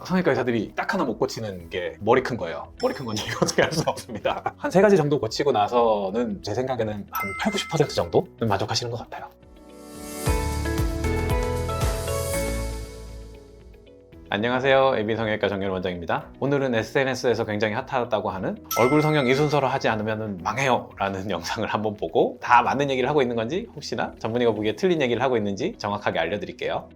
성형외과 의사들이 딱 하나 못 고치는 게 머리 큰 거예요. 머리 큰 건 저희가 어떻게 할 수 없습니다. 한 3가지 정도 고치고 나서는 제 생각에는 한 8, 90% 정도는 만족하시는 것 같아요. 안녕하세요. AB 성형외과 정연우 원장입니다. 오늘은 SNS에서 굉장히 핫하다고 하는 얼굴 성형 이 순서로 하지 않으면 망해요 라는 영상을 한번 보고 다 맞는 얘기를 하고 있는 건지 혹시나 전문의가 보기에 틀린 얘기를 하고 있는지 정확하게 알려드릴게요.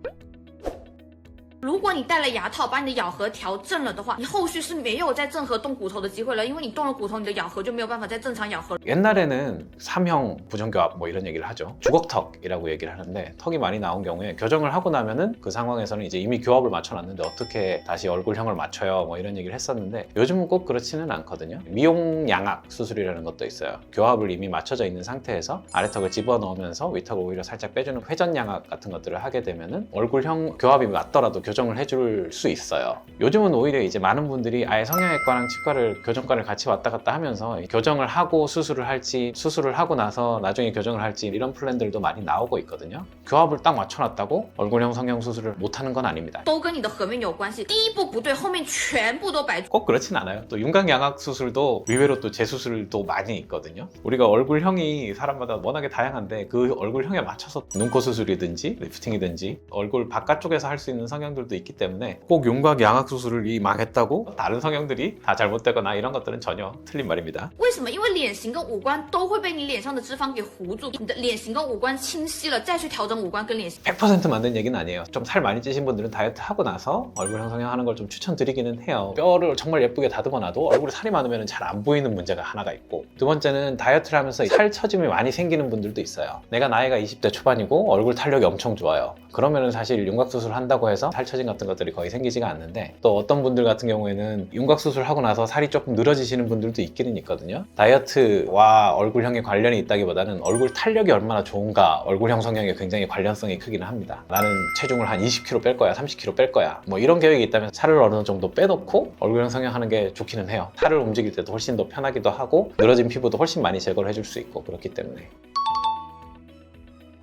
如果你戴了牙套，把你的咬合调正了的话，你后续是没有再正颌动骨头的机会了，因为你动了骨头，你的咬合就没有办法再正常咬合了。 옛날에는 삼형 부정교합 뭐 이런 얘기를 하죠. 주걱턱이라고 얘기를 하는데 턱이 많이 나온 경우에 교정을 하고 나면은 그 상황에서는 이제 이미 교합을 맞춰놨는데 어떻게 다시 얼굴형을 맞춰요 뭐 이런 얘기를 했었는데 요즘은 꼭 그렇지는 않거든요. 미용 양악 수술이라는 것도 있어요. 교합을 이미 맞춰져 있는 상태에서 아래턱을 집어넣으면서 위턱을 오히려 살짝 빼주는 회전 양악 같은 것들을 하게 되면은 얼굴형 교합이 맞더라도 교정을 해줄 수 있어요. 요즘은 오히려 이제 많은 분들이 아예 성형외과랑 치과를 교정과를 같이 왔다 갔다 하면서 교정을 하고 수술을 할지 수술을 하고 나서 나중에 교정을 할지 이런 플랜들도 많이 나오고 있거든요. 교합을 딱 맞춰놨다고 얼굴형 성형 수술을 못하는 건 아닙니다. 都跟你的颌面有关系，第一步不对，后面全部都白。 꼭 그렇진 않아요. 또 윤곽 양악 수술도 의외로 또 재수술도 많이 있거든요. 우리가 얼굴형이 사람마다 워낙에 다양한데 그 얼굴형에 맞춰서 눈코 수술이든지 리프팅이든지 얼굴 바깥쪽에서 할 수 있는 성형들도 있기 때문에 꼭 윤곽 양악 수술이 망했다고 다른 성형들이 다 잘못되거나 이런 것들은 전혀 틀린 말입니다. 为什么？因为脸型跟五官都会被你脸上的脂肪给糊住，你的脸型跟五官清晰了，再去调整五官跟脸型。 100% 맞는 얘기는 아니에요. 좀 살 많이 찌신 분들은 다이어트 하고 나서 얼굴형 성형하는 걸 좀 추천드리기는 해요. 뼈를 정말 예쁘게 다듬어 놔도 얼굴에 살이 많으면 잘 안 보이는 문제가 하나가 있고, 두 번째는 다이어트를 하면서 살 처짐이 많이 생기는 분들도 있어요. 내가 나이가 20대 초반이고 얼굴 탄력이 엄청 좋아요. 그러면은 사실 윤곽 수술 한다고 해서 살 처짐 같은 것들이 거의 생기지가 않는데, 또 어떤 분들 같은 경우에는 윤곽 수술 하고 나서 살이 조금 늘어지시는 분들도 있기는 있거든요. 다이어트와 얼굴형에 관련이 있다기보다는 얼굴 탄력이 얼마나 좋은가 얼굴형 성형에 굉장히 관련성이 크기는 합니다. 나는 체중을 한 20kg 뺄 거야, 30kg 뺄 거야, 뭐 이런 계획이 있다면 살을 어느 정도 빼놓고 얼굴형 성형하는 게 좋기는 해요. 살을 움직일 때도 훨씬 더 편하기도 하고 늘어진 피부도 훨씬 많이 제거를 해줄 수 있고 그렇기 때문에.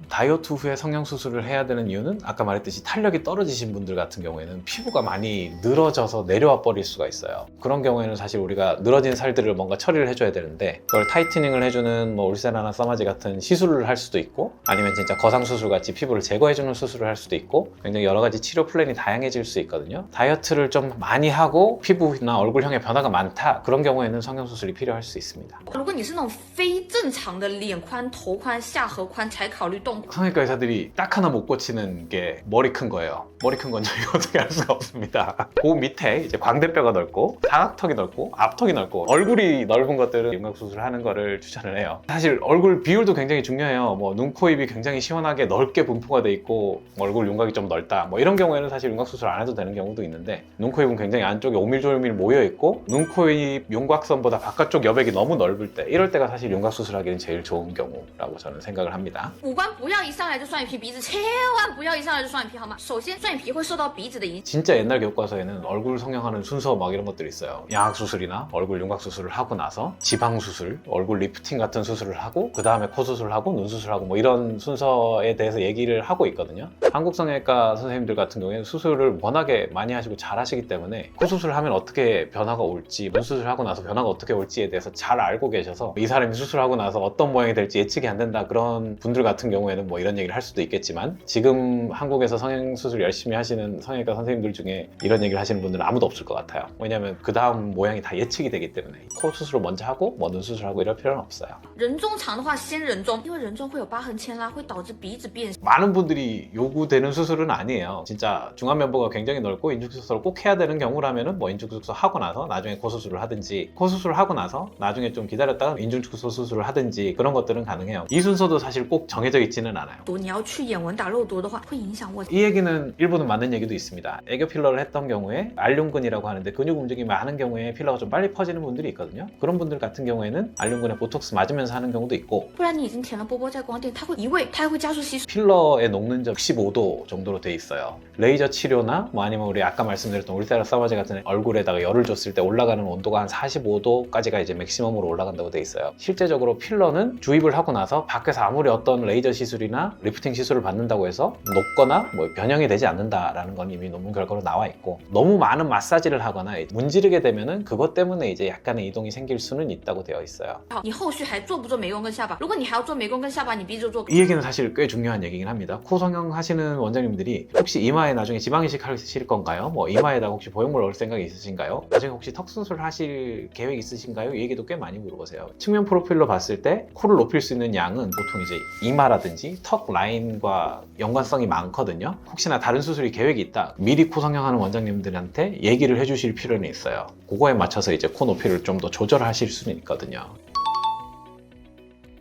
다이어트 후에 성형수술을 해야 되는 이유는 아까 말했듯이 탄력이 떨어지신 분들 같은 경우에는 피부가 많이 늘어져서 내려와 버릴 수가 있어요. 그런 경우에는 사실 우리가 늘어진 살들을 뭔가 처리를 해줘야 되는데, 그걸 타이트닝을 해주는 뭐 울세라나 써마지 같은 시술을 할 수도 있고, 아니면 진짜 거상수술 같이 피부를 제거해주는 수술을 할 수도 있고, 굉장히 여러 가지 치료 플랜이 다양해질 수 있거든요. 다이어트를 좀 많이 하고 피부나 얼굴형에 변화가 많다, 그런 경우에는 성형수술이 필요할 수 있습니다. 如果你是那种非正常的脸宽、头宽、下颌宽才考虑动。 성형외과 의사들이 딱 하나 못 고치는 게 머리 큰 거예요. 머리 큰 건 저희가 어떻게 할 수가 없습니다. 그 밑에 이제 광대뼈가 넓고 사각턱이 넓고 앞턱이 넓고 얼굴이 넓은 것들은 윤곽 수술을 하는 거를 추천을 해요. 사실 얼굴 비율도 굉장히 중요해요. 뭐 눈, 코, 입이 굉장히 시원하게 넓게 분포가 돼 있고 얼굴 윤곽이 좀 넓다, 뭐 이런 경우에는 사실 윤곽 수술 안 해도 되는 경우도 있는데, 눈, 코, 입은 굉장히 안쪽에 오밀조밀 모여 있고 눈, 코, 입 윤곽선보다 바깥쪽 여백이 너무 넓을 때, 이럴 때가 사실 윤곽 수술하기는 제일 좋은 경우라고 저는 생각을 합니다. 五官不要一上来就双眼皮鼻子，千万不要一上来就双眼皮好吗？首先双眼皮会受到鼻子的影响。 진짜 옛날 교과서에는 얼굴 성형하는 순서 막 이런 것들이 있어요. 양악 수술이나 얼굴 윤곽 수술을 하고 나서 지방 수술, 얼굴 리프팅 같은 수술을 하고 그 다음에 코 수술을 하고 눈 수술하고 뭐 이런 순서에 대해서 얘기를 하고 있거든요. 한국 성형외과 선생님들 같은 경우에는 수술을 워낙에 많이 하시고 잘 하시기 때문에 코 수술을 하면 어떻게 변화가 올지, 눈 수술하고 나서 변화가 어떻게 올지에 대해서 잘 알고 계셔서 이 사람이 수술하고 나서 어떤 모양이 될지 예측이 안 된다, 그런 분들 같은 경우에는 뭐 이런 얘기를 할 수도 있겠지만, 지금 한국에서 성형수술 열심히 하시는 성형외과 선생님들 중에 이런 얘기를 하시는 분들은 아무도 없을 것 같아요. 왜냐면 그 다음 모양이 다 예측이 되기 때문에 코 수술을 먼저 하고 뭐 눈 수술하고 이럴 필요는 없어요. 人中长的话先人中，因为人中会有疤痕牵拉，会导致鼻子变形。 많은 분들이 요구되는 수술은 아니에요. 진짜 중안면부가 굉장히 넓고 인중수술을 꼭 해야 되는 경우라면은 뭐 인중수술 하고 나서 나중에 코 수술을 하든지, 코 수술을 하고 나서 나중에 좀 기다렸다가 인중수술 수술을 하든지, 그런 것들은 가능해요. 이 순서도 사실 꼭 정해져 있지는 않아요. 你要去眼纹打肉毒的话，会影响卧。 이 얘기는 일부는 맞는 얘기도 있습니다. 애교 필러를 했던 경우에 알륜근이라고 하는데, 근육 움직임이 많은 경우에 필러가 좀 빨리 퍼지는 분들이 있거든요. 그런 분들 같은 경우에는 알륜근에 보톡스 맞으면서 하는 경우도 있고, 不然你已经填了波波在光电，它会移位，它还会加速吸收。 필러의 녹는 점 65도 정도로 돼 있어요. 레이저 치료나 뭐 아니면 우리 아까 말씀드렸던 울세라 써마지 같은 얼굴에다가 열을 줬을 때 올라가는 온도가 한 45도까지가 이제 맥시멈으로 올라간다고 돼 있어요. 실제적으로 필러는 주입을 하고 나서 밖에서 아무리 어떤 레이저 시술 시술이나 리프팅 시술을 받는다고 해서 높거나 뭐 변형이 되지 않는다라는 건 이미 논문 결과로 나와 있고, 너무 많은 마사지를 하거나 문지르게 되면은 그것 때문에 이제 약간의 이동이 생길 수는 있다고 되어 있어요. 好，你后续还做不做美工跟下巴？如果你还要做美工跟下巴，你必须做。 이 얘기는 사실 꽤 중요한 얘기긴 합니다. 코 성형 하시는 원장님들이 혹시 이마에 나중에 지방 이식 하실 건가요? 뭐 이마에다가 혹시 보형물 넣을 생각이 있으신가요? 나중에 혹시 턱 수술 하실 계획 있으신가요? 이 얘기도 꽤 많이 물어보세요. 측면 프로필로 봤을 때 코를 높일 수 있는 양은 보통 이제 이마라든지 턱 라인과 연관성이 많거든요. 혹시나 다른 수술이 계획이 있다, 미리 코 성형하는 원장님들한테 얘기를 해주실 필요는 있어요. 그거에 맞춰서 이제 코 높이를 좀 더 조절하실 수는 있거든요.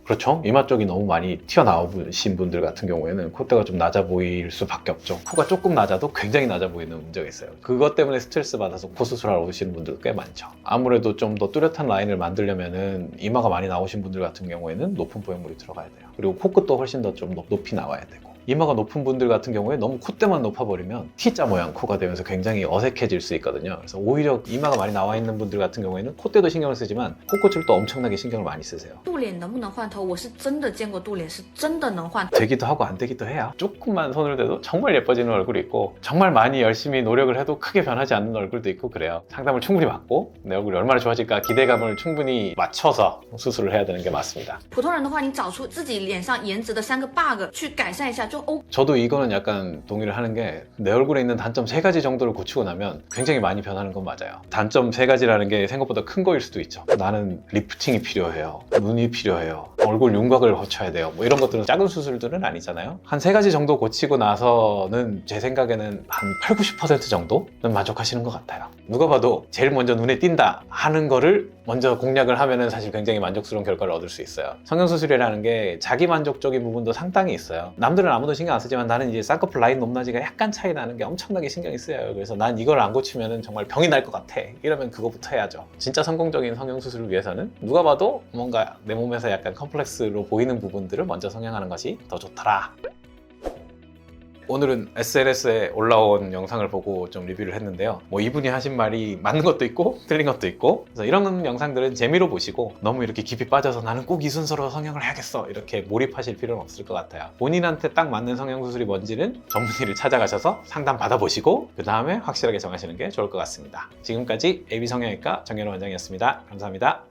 그렇죠. 이마 쪽이 너무 많이 튀어나오신 분들 같은 경우에는 콧대가 좀 낮아 보일 수밖에 없죠. 코가 조금 낮아도 굉장히 낮아 보이는 문제가 있어요. 그것 때문에 스트레스 받아서 코 수술하러 오시는 분들 꽤 많죠. 아무래도 좀 더 뚜렷한 라인을 만들려면은 이마가 많이 나오신 분들 같은 경우에는 높은 보형물이 들어가야 돼요. 그리고 코끝도 훨씬 더 좀 높이 나와야 되고, 이마가 높은 분들 같은 경우에 너무 콧대만 높아버리면 T자 모양 코가 되면서 굉장히 어색해질 수 있거든요. 그래서 오히려 이마가 많이 나와 있는 분들 같은 경우에는 콧대도 신경을 쓰지만 코끝을 또 엄청나게 신경을 많이 쓰세요. 肚脸能不能换头？我是真的见过肚脸是真的能换。 되기도 하고 안 되기도 해요. 조금만 손을 대도 정말 예뻐지는 얼굴이 있고, 정말 많이 열심히 노력을 해도 크게 변하지 않는 얼굴도 있고 그래요. 상담을 충분히 받고 내 얼굴이 얼마나 좋아질까 기대감을 충분히 맞춰서 수술을 해야 되는 게 맞습니다. 普通人的话，你找出自己脸上颜值的3个 bug 去改善一下就 OK。 저도 이거는 약간 동의를 하는 게, 내 얼굴에 있는 단점 3가지 정도를 고치고 나면 굉장히 많이 변하는 건 맞아요. 단점 3가지라는 게 생각보다 큰 거일 수도 있죠. 나는 리프팅이 필요해요, 눈이 필요해요, 얼굴 윤곽을 고쳐야 돼요, 뭐 이런 것들은 작은 수술들은 아니잖아요. 한 3가지 정도 고치고 나서는 제 생각에는 한 80-90% 정도는 만족하시는 것 같아요. 누가 봐도 제일 먼저 눈에 띈다 하는 거를 먼저 공략을 하면은 사실 굉장히 만족스러운 결과를 얻을 수 있어요. 성형수술이라는 게 자기 만족적인 부분도 상당히 있어요. 남들은 아무도 신경 안 쓰지만 나는 이제 쌍꺼풀 라인 높낮이가 약간 차이 나는 게 엄청나게 신경이 쓰여요. 그래서 난 이걸 안 고치면은 정말 병이 날 것 같아, 이러면 그거부터 해야죠. 진짜 성공적인 성형수술을 위해서는 누가 봐도 뭔가 내 몸에서 약간 컴플렉스로 보이는 부분들을 먼저 성형하는 것이 더 좋더라. 오늘은 SNS에 올라온 영상을 보고 좀 리뷰를 했는데요. 뭐 이분이 하신 말이 맞는 것도 있고 틀린 것도 있고, 그래서 이런 영상들은 재미로 보시고 너무 이렇게 깊이 빠져서 나는 꼭 이 순서로 성형을 해야겠어 이렇게 몰입하실 필요는 없을 것 같아요. 본인한테 딱 맞는 성형수술이 뭔지는 전문의를 찾아가셔서 상담 받아보시고 그 다음에 확실하게 정하시는 게 좋을 것 같습니다. 지금까지 AB성형외과 정현우 원장이었습니다. 감사합니다.